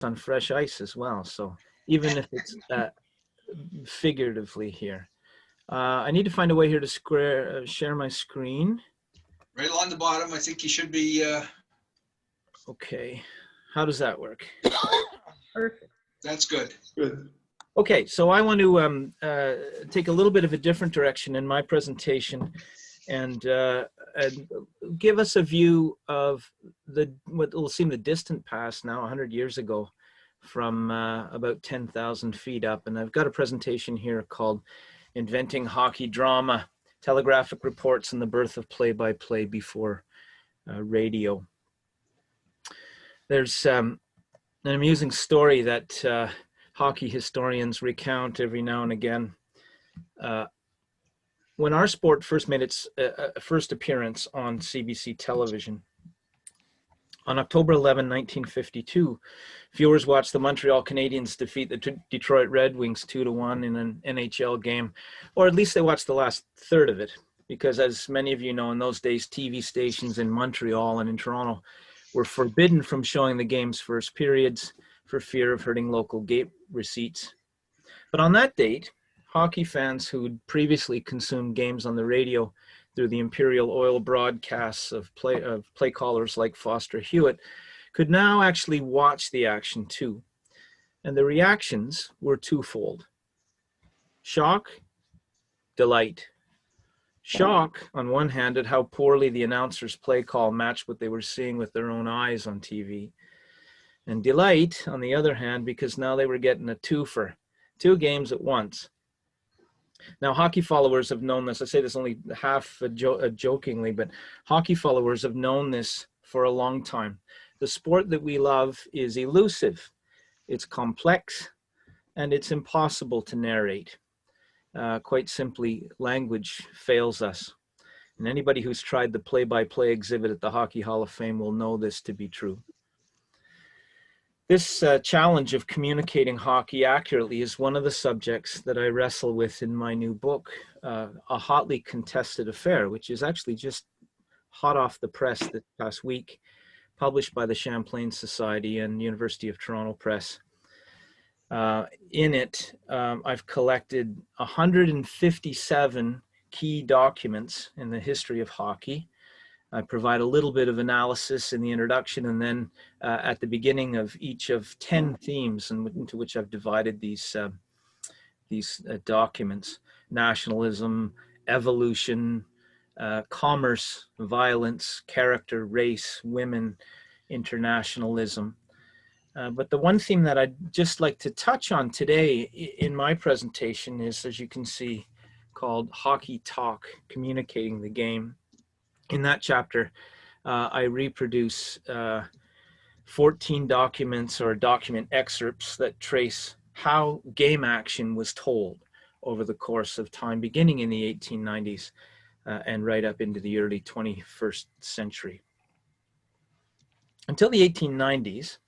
on fresh ice as well. So even if it's figuratively here. I need to find a way here to share my screen. Right along the bottom, I think you should be. Okay, how does that work? Perfect. That's good. Good. Okay, so I want to take a little bit of a different direction in my presentation and give us a view of what will seem the distant past now, 100 years ago, from about 10,000 feet up. And I've got a presentation here called Inventing Hockey Drama, Telegraphic Reports and the Birth of Play-by-Play Before Radio. There's an amusing story that hockey historians recount every now and again. When our sport first made its first appearance on CBC television, on October 11, 1952, viewers watched the Montreal Canadiens defeat the Detroit Red Wings 2-1 in an NHL game, or at least they watched the last third of it, because as many of you know, in those days, TV stations in Montreal and in Toronto were forbidden from showing the game's first periods for fear of hurting local gate receipts. But on that date, hockey fans who'd previously consumed games on the radio through the Imperial Oil broadcasts of play callers like Foster Hewitt could now actually watch the action too. And the reactions were twofold: shock, delight. Shock, on one hand, at how poorly the announcer's play call matched what they were seeing with their own eyes on TV. And delight, on the other hand, because now they were getting a twofer, 2 games at once. Now, hockey followers have known this. I say this only half jokingly, but hockey followers have known this for a long time. The sport that we love is elusive, it's complex, and it's impossible to narrate. Quite simply, language fails us. And anybody who's tried the play-by-play exhibit at the Hockey Hall of Fame will know this to be true. This challenge of communicating hockey accurately is one of the subjects that I wrestle with in my new book, A Hotly Contested Affair, which is actually just hot off the press this past week, published by the Champlain Society and University of Toronto Press. In it, I've collected 157 key documents in the history of hockey. I provide a little bit of analysis in the introduction, and then at the beginning of each of 10 themes into which I've divided these documents: nationalism, evolution, commerce, violence, character, race, women, internationalism. But the one theme that I'd just like to touch on today in my presentation is, as you can see, called Hockey Talk, Communicating the Game. In that chapter, I reproduce 14 documents or document excerpts that trace how game action was told over the course of time, beginning in the 1890s and right up into the early 21st century. Until the 1890s,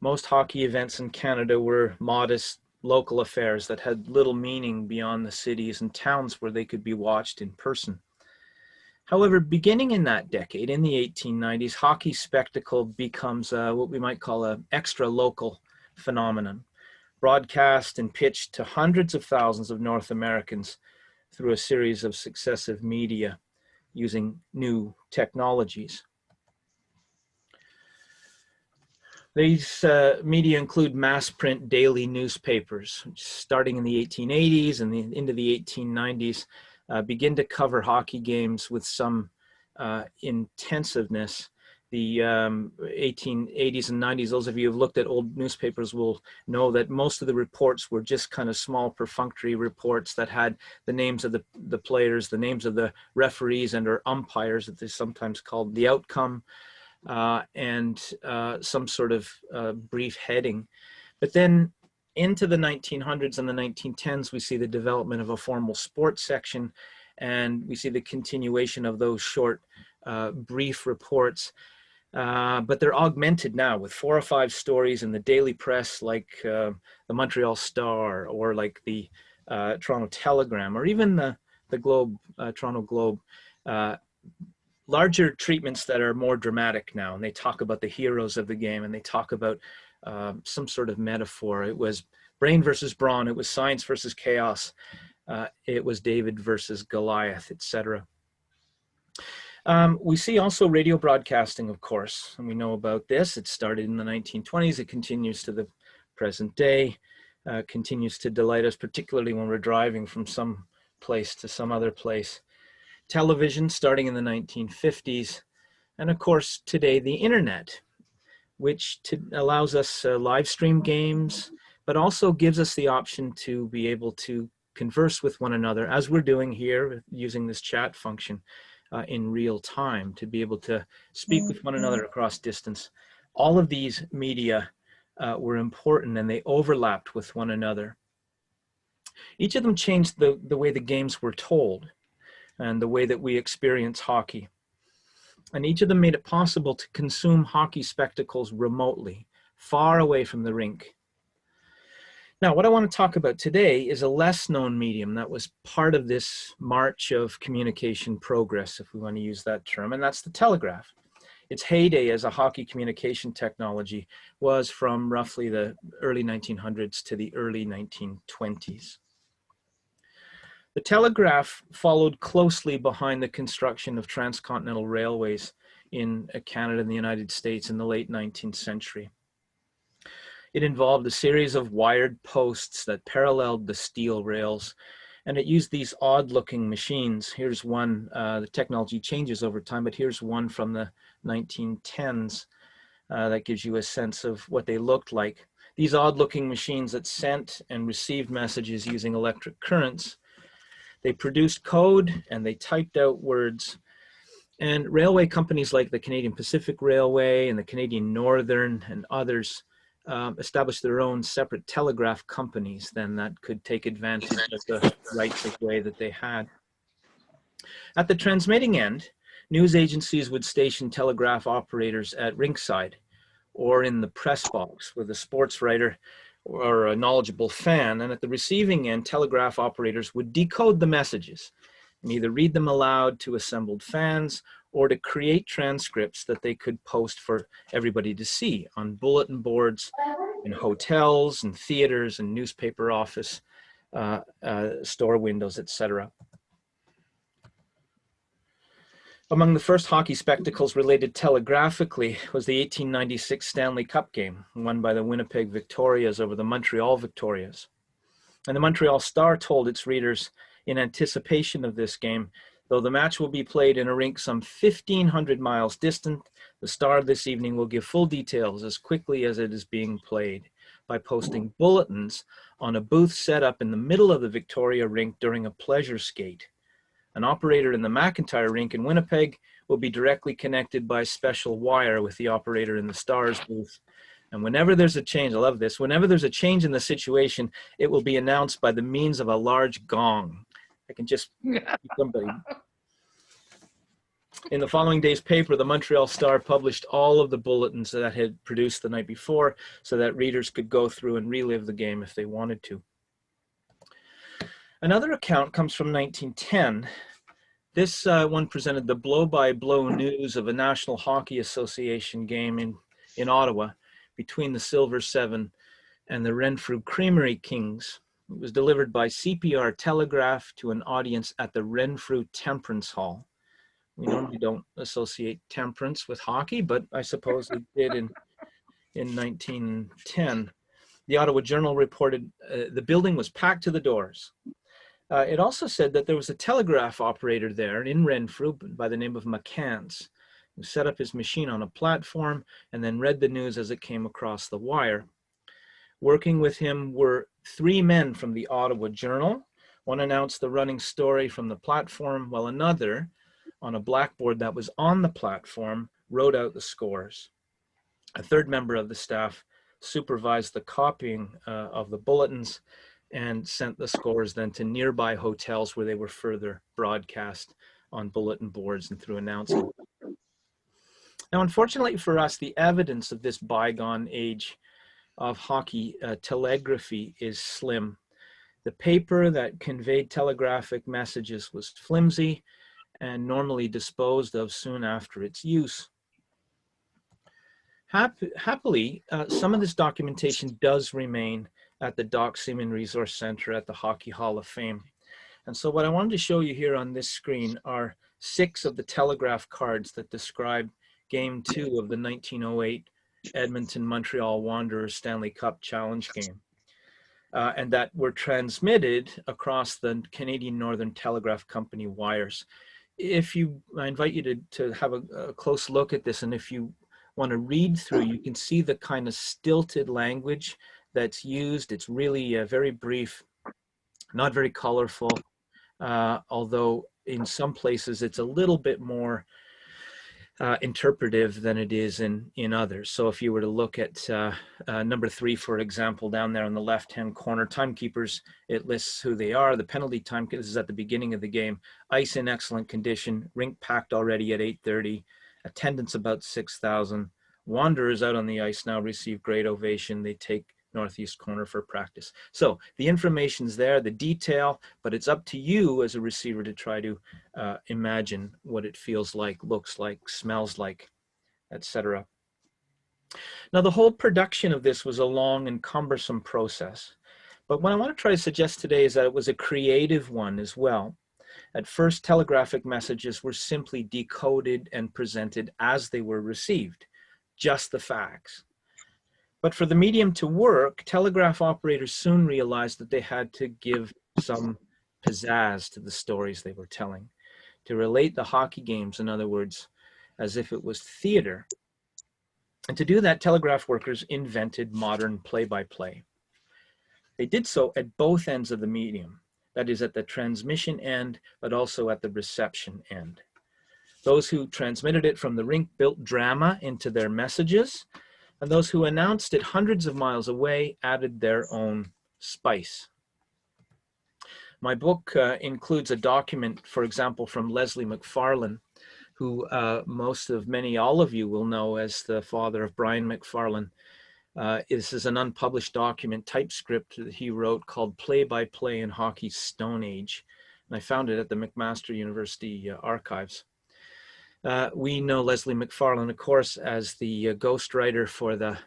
most hockey events in Canada were modest local affairs that had little meaning beyond the cities and towns where they could be watched in person. However, beginning in that decade, in the 1890s, hockey spectacle becomes what we might call an extra-local phenomenon, broadcast and pitched to hundreds of thousands of North Americans through a series of successive media using new technologies. These media include mass print daily newspapers, starting in the 1880s and into the 1890s, begin to cover hockey games with some intensiveness. The 1880s and 90s, those of you who have looked at old newspapers will know that most of the reports were just kind of small perfunctory reports that had the names of the players, the names of the referees and or umpires, that they sometimes called, the outcome, and some sort of brief heading. But then into the 1900s and the 1910s, we see the development of a formal sports section, and we see the continuation of those short, brief reports. But they're augmented now with 4 or 5 stories in the daily press, like the Montreal Star, or like the Toronto Telegram, or even the Globe, Toronto Globe. Larger treatments that are more dramatic now, and they talk about the heroes of the game, and they talk about some sort of metaphor. It was brain versus brawn. It was science versus chaos. It was David versus Goliath, etc. We see also radio broadcasting, of course, and we know about this. It started in the 1920s. It continues to the present day, continues to delight us, particularly when we're driving from some place to some other place. Television starting in the 1950s, and of course today the internet, which allows us live stream games, but also gives us the option to be able to converse with one another, as we're doing here using this chat function in real time, to be able to speak with one another across distance. All of these media were important, and they overlapped with one another. Each of them changed the way the games were told and the way that we experience hockey. And each of them made it possible to consume hockey spectacles remotely, far away from the rink. Now, what I want to talk about today is a less known medium that was part of this march of communication progress, if we want to use that term, and that's the telegraph. Its heyday as a hockey communication technology was from roughly the early 1900s to the early 1920s. The telegraph followed closely behind the construction of transcontinental railways in Canada and the United States in the late 19th century. It involved a series of wired posts that paralleled the steel rails, and it used these odd-looking machines. Here's one, the technology changes over time, but here's one from the 1910s that gives you a sense of what they looked like. These odd-looking machines that sent and received messages using electric currents. They produced code and they typed out words. And railway companies like the Canadian Pacific Railway and the Canadian Northern and others established their own separate telegraph companies then that could take advantage of the rights of way that they had. At the transmitting end, news agencies would station telegraph operators at rinkside or in the press box with a sports writer or a knowledgeable fan, and at the receiving end, telegraph operators would decode the messages and either read them aloud to assembled fans or to create transcripts that they could post for everybody to see on bulletin boards in hotels and theaters and newspaper office store windows, etc. Among the first hockey spectacles related telegraphically was the 1896 Stanley Cup game, won by the Winnipeg Victorias over the Montreal Victorias. And the Montreal Star told its readers in anticipation of this game, though the match will be played in a rink some 1,500 miles distant, the Star this evening will give full details as quickly as it is being played by posting bulletins on a booth set up in the middle of the Victoria rink during a pleasure skate. An operator in the McIntyre rink in Winnipeg will be directly connected by special wire with the operator in the Stars booth. And whenever there's a change, I love this, whenever there's a change in the situation, it will be announced by the means of a large gong. I can just somebody. In the following day's paper, the Montreal Star published all of the bulletins that had produced the night before so that readers could go through and relive the game if they wanted to. Another account comes from 1910. This one presented the blow-by-blow news of a National Hockey Association game in Ottawa between the Silver Seven and the Renfrew Creamery Kings. It was delivered by CPR Telegraph to an audience at the Renfrew Temperance Hall. We normally don't associate temperance with hockey, but I suppose they did in 1910. The Ottawa Journal reported the building was packed to the doors. It also said that there was a telegraph operator there in Renfrew by the name of McCants, who set up his machine on a platform and then read the news as it came across the wire. Working with him were 3 men from the Ottawa Journal. One announced the running story from the platform, while another, on a blackboard that was on the platform, wrote out the scores. A third member of the staff supervised the copying of the bulletins and sent the scores then to nearby hotels where they were further broadcast on bulletin boards and through announcements. Now, unfortunately for us, the evidence of this bygone age of hockey telegraphy is slim. The paper that conveyed telegraphic messages was flimsy and normally disposed of soon after its use. Happily, some of this documentation does remain at the Doc Seaman Resource Center at the Hockey Hall of Fame. And so what I wanted to show you here on this screen are 6 of the Telegraph cards that describe Game 2 of the 1908 Edmonton-Montreal Wanderers Stanley Cup Challenge game. And that were transmitted across the Canadian Northern Telegraph Company wires. I invite you to have a close look at this, and if you want to read through, you can see the kind of stilted language that's used. It's really very brief, not very colorful, although in some places it's a little bit more interpretive than it is in others. So if you were to look at number 3, for example, down there on the left-hand corner, timekeepers, it lists who they are. The penalty time, this is at the beginning of the game. Ice in excellent condition, rink packed already at 8:30, attendance about 6,000. Wanderers out on the ice now receive great ovation. They take northeast corner for practice. So the information's there, the detail, but it's up to you as a receiver to try to imagine what it feels like, looks like, smells like, etc. Now, the whole production of this was a long and cumbersome process, but what I want to try to suggest today is that it was a creative one as well. At first, telegraphic messages were simply decoded and presented as they were received, just the facts. But for the medium to work, telegraph operators soon realized that they had to give some pizzazz to the stories they were telling, to relate the hockey games, in other words, as if it was theater. And to do that, telegraph workers invented modern play-by-play. They did so at both ends of the medium, that is at the transmission end, but also at the reception end. Those who transmitted it from the rink built drama into their messages, and those who announced it hundreds of miles away added their own spice. My book includes a document, for example, from Leslie McFarlane, who all of you will know as the father of Brian McFarlane. This is an unpublished document, typescript that he wrote called Play-by-Play in Hockey's Stone Age. And I found it at the McMaster University archives. We know Leslie McFarlane, of course, as the ghostwriter for the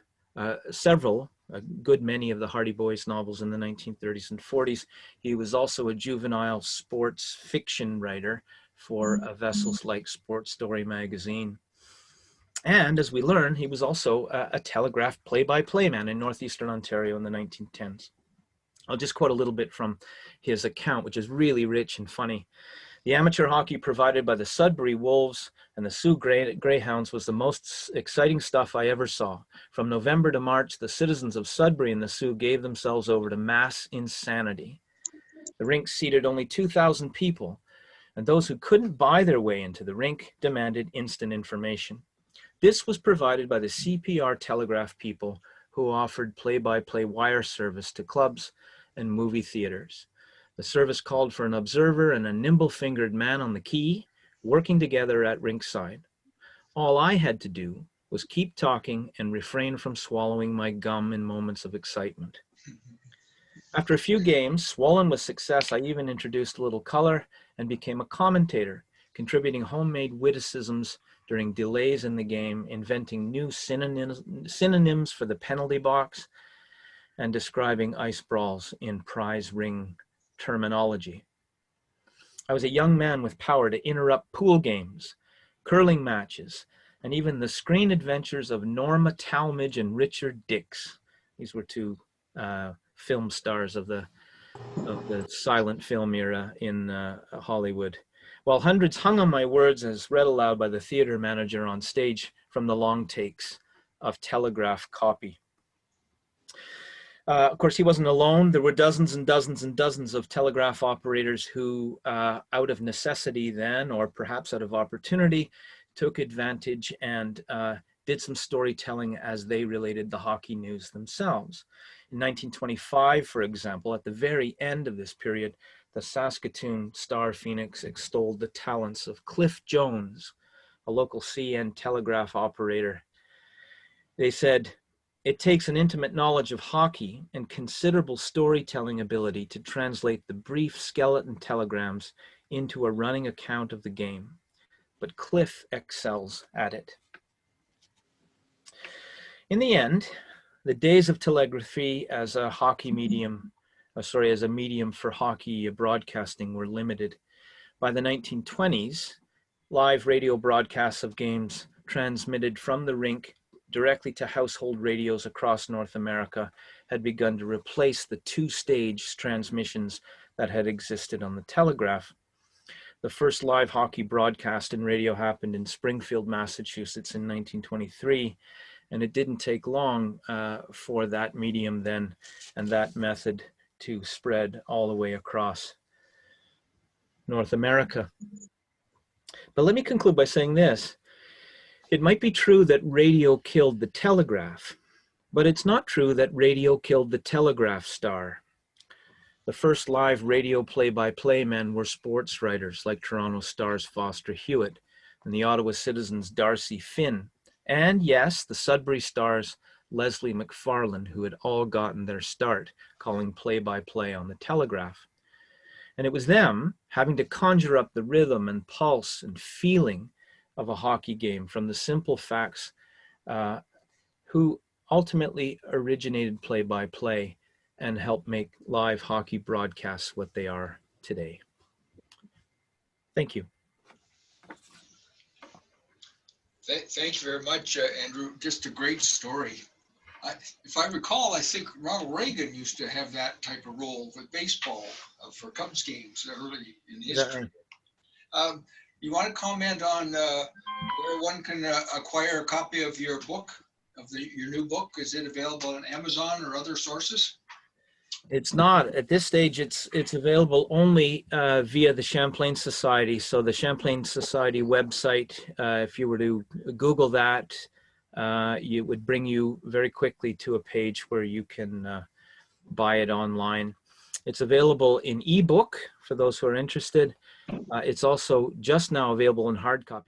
a good many of the Hardy Boys novels in the 1930s and 40s. He was also a juvenile sports fiction writer for vessels like Sports Story magazine. And as we learn, he was also a telegraph play-by-play man in northeastern Ontario in the 1910s. I'll just quote a little bit from his account, which is really rich and funny. The amateur hockey provided by the Sudbury Wolves and the Sioux Greyhounds was the most exciting stuff I ever saw. From November to March, the citizens of Sudbury and the Sioux gave themselves over to mass insanity. The rink seated only 2,000 people, and those who couldn't buy their way into the rink demanded instant information. This was provided by the CPR telegraph people who offered play-by-play wire service to clubs and movie theaters. The service called for an observer and a nimble-fingered man on the key, working together at rinkside. All I had to do was keep talking and refrain from swallowing my gum in moments of excitement. After a few games, swollen with success, I even introduced a little color and became a commentator, contributing homemade witticisms during delays in the game, inventing new synonyms for the penalty box, and describing ice brawls in prize ring terminology. I was a young man with power to interrupt pool games, curling matches, and even the screen adventures of Norma Talmadge and Richard Dix. These were two film stars of the silent film era in Hollywood. While hundreds hung on my words as read aloud by the theater manager on stage from the long takes of telegraph copy. Of course, he wasn't alone. There were dozens and dozens and dozens of telegraph operators who, out of necessity then, or perhaps out of opportunity, took advantage and did some storytelling as they related the hockey news themselves. In 1925, for example, at the very end of this period, the Saskatoon Star Phoenix extolled the talents of Cliff Jones, a local CN telegraph operator. They said, "It takes an intimate knowledge of hockey and considerable storytelling ability to translate the brief skeleton telegrams into a running account of the game, but Cliff excels at it." In the end, the days of telegraphy as a hockey medium, as a medium for hockey broadcasting were limited. By the 1920s, live radio broadcasts of games transmitted from the rink directly to household radios across North America had begun to replace the two-stage transmissions that had existed on the Telegraph. The first live hockey broadcast in radio happened in Springfield, Massachusetts in 1923, and it didn't take long for that medium then and that method to spread all the way across North America. But let me conclude by saying this. It might be true that radio killed the telegraph, but it's not true that radio killed the telegraph star. The first live radio play-by-play men were sports writers like Toronto Star's Foster Hewitt and the Ottawa Citizen's Darcy Finn, and yes, the Sudbury Star's Leslie McFarland, who had all gotten their start calling play-by-play on the Telegraph. And it was them having to conjure up the rhythm and pulse and feeling of a hockey game from the simple facts who ultimately originated play-by-play and helped make live hockey broadcasts what they are today. Thank you. Thank you very much, Andrew. Just a great story. If I recall, I think Ronald Reagan used to have that type of role with baseball for Cubs games early in history. You want to comment on where one can acquire a copy of your book, your new book? Is it available on Amazon or other sources? It's not. At this stage, it's available only via the Champlain Society. So the Champlain Society website, if you were to Google that, it would bring you very quickly to a page where you can buy it online. It's available in ebook for those who are interested. It's also just now available in hard copy.